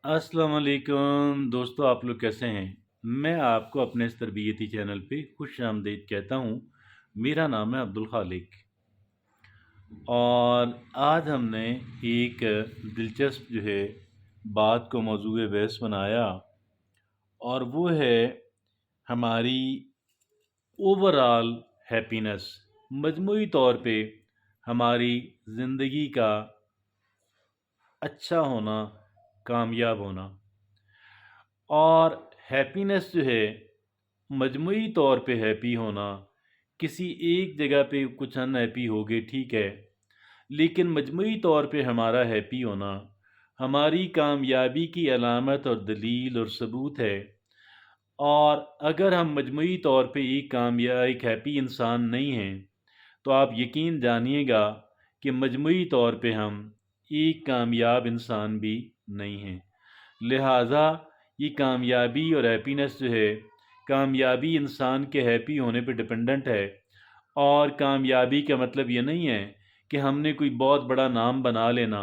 अस्सलाम वालेकुम दोस्तों, आप लोग कैसे हैं। मैं आपको अपने इस तरबियती चैनल पे खुश आमदीद कहता हूँ। मेरा नाम है अब्दुल खालिक और आज हमने एक दिलचस्प बात को मौजूए बहस बनाया और वो है हमारी ओवरऑल हैप्पीनेस, मजमूई तौर पे हमारी ज़िंदगी का अच्छा होना, कामयाब होना। और हैप्पीनेस मजमूई तौर पे हैप्पी होना, किसी एक जगह पे कुछ अनहैप्पी हो गए ठीक है, लेकिन मजमूई तौर पे हमारा हैप्पी होना हमारी कामयाबी की अलामत और दलील और सबूत है। और अगर हम मजमूई तौर पे एक हैप्पी इंसान नहीं हैं, तो आप यकीन जानिएगा कि मजमूई तौर पे हम एक कामयाब इंसान भी नहीं हैं। लिहाजा ये कामयाबी और हैप्पीनेस कामयाबी इंसान के हैप्पी होने पे डिपेंडेंट है। और कामयाबी का मतलब ये नहीं है कि हमने कोई बहुत बड़ा नाम बना लेना।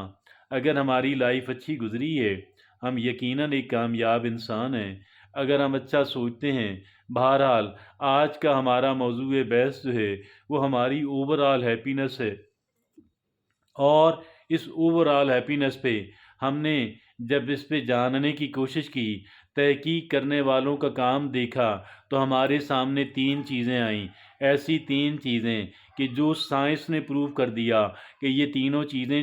अगर हमारी लाइफ अच्छी गुजरी है, हम यकीनन एक कामयाब इंसान हैं। अगर हम अच्छा सोचते हैं। बहरहाल आज का हमारा मौजूए बहस वो हमारी ओवरऑल हैप्पीनेस है। और इस ओवरऑल हैप्पीनेस पे हमने जब इस पे जानने की कोशिश की, तहकीक करने वालों का काम देखा, तो हमारे सामने तीन चीज़ें आईं। ऐसी तीन चीज़ें कि जो साइंस ने प्रूव कर दिया कि ये तीनों चीज़ें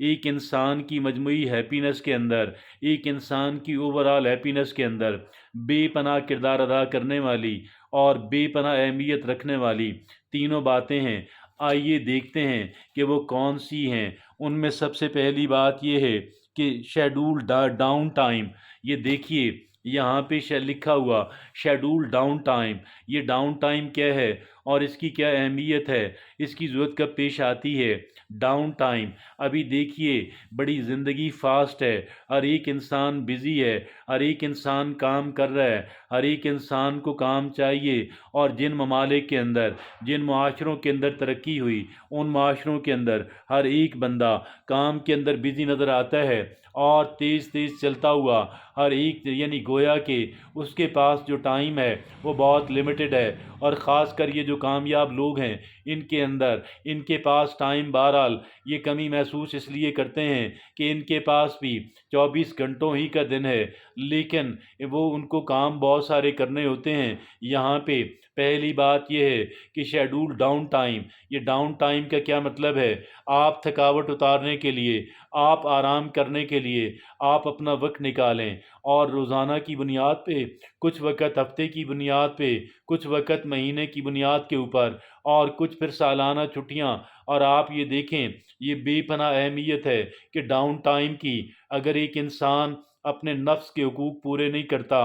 एक इंसान की मजमूई हैप्पीनेस के अंदर, एक इंसान की ओवरऑल हैप्पीनेस के अंदर बेपनाह किरदार अदा करने वाली और बेपनाह अहमियत रखने वाली तीनों बातें हैं। आइए देखते हैं कि वो कौन सी हैं। उनमें सबसे पहली बात ये है कि शेड्यूल डाउन टाइम। ये देखिए यहाँ पे लिखा हुआ शेड्यूल डाउन टाइम। ये डाउन टाइम क्या है और इसकी क्या अहमियत है, इसकी ज़रूरत कब पेश आती है। डाउन टाइम, अभी देखिए बड़ी ज़िंदगी फास्ट है, हर एक इंसान बिज़ी है, हर एक इंसान काम कर रहा है, हर एक इंसान को काम चाहिए। और जिन ममालिक के अंदर, जिन माशरों के अंदर तरक्की हुई, उन माशरों के अंदर हर एक बंदा काम के अंदर बिजी नज़र आता है और तेज़ तेज़ चलता हुआ हर एक, यानी गोया कि उसके पास जो टाइम है वो बहुत लिमिटेड है। और ख़ास कर ये जो कामयाब लोग हैं, इनके पास टाइम बहरहाल ये कमी महसूस इसलिए करते हैं कि इनके पास भी 24 घंटों ही का दिन है, लेकिन वो उनको काम बहुत सारे करने होते हैं। यहाँ पे पहली बात यह है कि शेड्यूल डाउन टाइम। ये डाउन टाइम का क्या मतलब है? आप थकावट उतारने के लिए, आप आराम करने के लिए आप अपना वक्त निकालें और रोज़ाना की बुनियाद पे, कुछ वक़्त हफ्ते की बुनियाद पे, कुछ वक़्त महीने की बुनियाद के ऊपर और कुछ फिर सालाना छुट्टियाँ। और आप ये देखें, ये बेपनाह अहमियत है कि डाउन टाइम की। अगर एक इंसान अपने नफ्स के हुकूक पूरे नहीं करता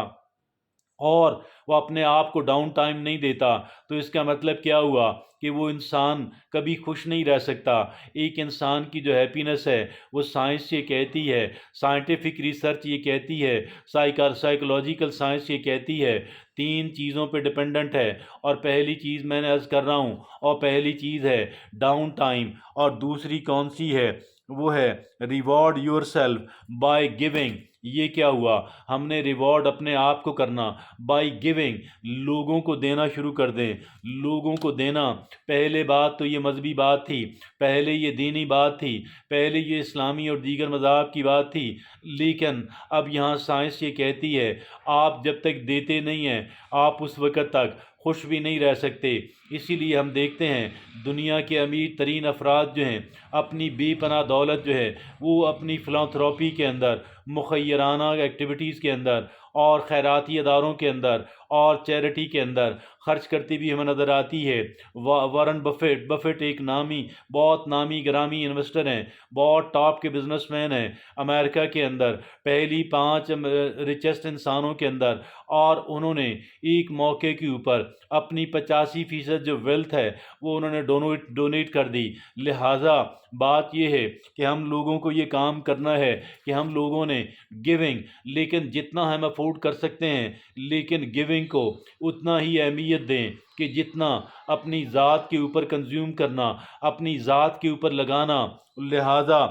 और वो अपने आप को डाउन टाइम नहीं देता, तो इसका मतलब क्या हुआ कि वो इंसान कभी खुश नहीं रह सकता। एक इंसान की जो हैप्पीनेस है वो साइंस ये कहती है, साइंटिफिक रिसर्च ये कहती है, साइकोलॉजिकल साइंस ये कहती है, तीन चीज़ों पे डिपेंडेंट है। और पहली चीज़ मैंने अर्ज़ कर रहा हूँ, और पहली चीज़ है डाउन टाइम, और दूसरी कौन सी है? वो है रिवॉर्ड योरसेल्फ बाय गिविंग। ये क्या हुआ? हमने रिवॉर्ड अपने आप को करना बाय गिविंग। लोगों को देना शुरू कर दें, लोगों को देना। पहले बात तो ये मजहबी बात थी, पहले ये दीनी बात थी, पहले ये इस्लामी और दीगर मज़ाहब की बात थी, लेकिन अब यहाँ साइंस ये कहती है आप जब तक देते नहीं हैं, आप उस वक़्त तक खुश भी नहीं रह सकते। इसीलिए हम देखते हैं दुनिया के अमीर तरीन अफराद अपनी बेपनाह दौलत वो अपनी फ़िलांथ्रोपी के अंदर, मुखय्यराना एक्टिविटीज़ के अंदर और खैराती अदारों के अंदर और चैरिटी के अंदर खर्च करती भी हमें नज़र आती है। वारन बफेट एक बहुत नामी ग्रामी इन्वेस्टर हैं, बहुत टॉप के बिजनेसमैन हैं अमेरिका के अंदर, पहली 5 रिचेस्ट इंसानों के अंदर। और उन्होंने एक मौके के ऊपर अपनी 85% जो वेल्थ है वो उन्होंने डोनेट कर दी। लिहाजा बात यह है कि हम लोगों को ये काम करना है कि हम लोगों ने गिविंग, लेकिन जितना हम अफोर्ड कर सकते हैं, लेकिन गिविंग को उतना ही अहमियत दें कि जितना अपनी ज़ात के ऊपर कंज्यूम करना, अपनी ज़ात के ऊपर लगाना। लिहाजा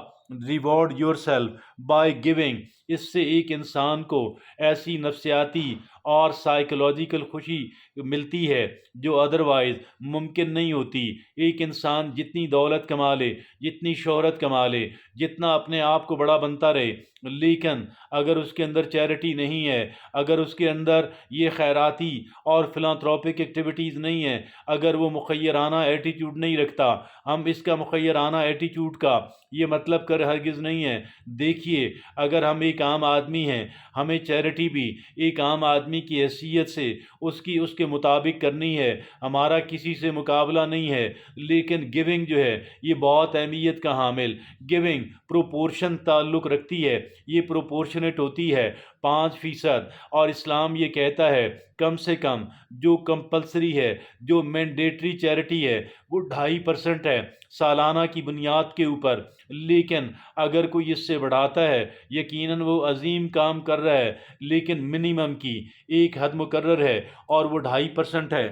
रिवॉर्ड योरसेल्फ बाय गिविंग। اس سے ایک انسان کو ایسی نفسیاتی اور سائیکولوجیکل خوشی ملتی ہے جو ادروائز ممکن نہیں ہوتی۔ ایک انسان جتنی دولت کما لے، جتنی شہرت کما لے، جتنا اپنے آپ کو بڑا بنتا رہے، لیکن اگر اس کے اندر چیریٹی نہیں ہے، اگر اس کے اندر یہ خیراتی اور فلانتھروپک ایکٹیویٹیز نہیں ہیں، اگر وہ مخیرانہ ایٹیٹیوڈ نہیں رکھتا، ہم اس کا مخیرانہ ایٹیٹیوڈ کا یہ مطلب کر ہرگز نہیں ہے۔ دیکھیے، اگر ہم ایک عام آدمی ہیں، ہمیں چیریٹی بھی ایک عام آدمی کی حیثیت سے اس کے مطابق کرنی ہے، ہمارا کسی سے مقابلہ نہیں ہے، لیکن گیونگ جو ہے یہ بہت اہمیت کا حامل، گیونگ پروپورشن تعلق رکھتی ہے، یہ پروپورشنیٹ ہوتی ہے 5%، اور اسلام یہ کہتا ہے کم سے کم جو کمپلسری ہے، جو مینڈیٹری چیریٹی ہے وہ 2.5% ہے سالانہ کی بنیاد کے اوپر، لیکن اگر کوئی اس سے بڑھاتا ہے یقیناً وہ عظیم کام کر رہا ہے، لیکن منیمم کی ایک حد مقرر ہے اور وہ 2.5% ہے۔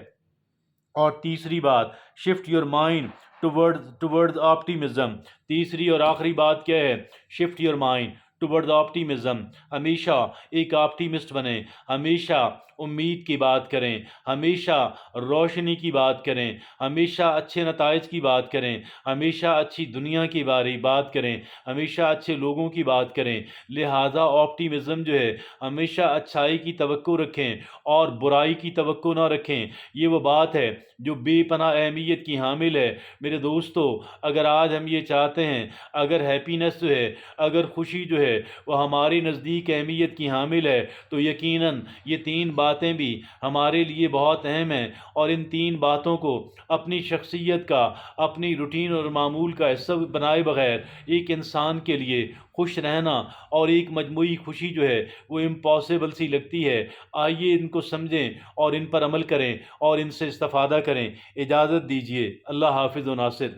اور تیسری بات، shift your mind toward optimism. تیسری اور آخری بات کیا ہے؟ Shift your mind toward optimism. ہمیشہ ایک آپٹیمسٹ بنیں، ہمیشہ امید کی بات کریں، ہمیشہ روشنی کی بات کریں، ہمیشہ اچھے نتائج کی بات کریں، ہمیشہ اچھی دنیا کی بات کریں، ہمیشہ اچھے لوگوں کی بات کریں۔ لہٰذا آپٹیمزم جو ہے ہمیشہ اچھائی کی توقع رکھیں اور برائی کی توقع نہ رکھیں۔ یہ وہ بات ہے جو بے پناہ اہمیت کی حامل ہے۔ میرے دوستو، اگر آج ہم یہ چاہتے ہیں، اگر ہیپینس جو ہے، اگر خوشی جو ہے وہ ہمارے نزدیک اہمیت کی حامل ہے، تو یقیناً یہ 3 باتیں بھی ہمارے لیے بہت اہم ہیں، اور ان 3 باتوں کو اپنی شخصیت کا، اپنی روٹین اور معمول کا حصہ بنائے بغیر ایک انسان کے لیے خوش رہنا اور ایک مجموعی خوشی جو ہے وہ امپاسبل سی لگتی ہے۔ آئیے ان کو سمجھیں اور ان پر عمل کریں اور ان سے استفادہ کریں۔ اجازت دیجیے، اللہ حافظ و ناصر۔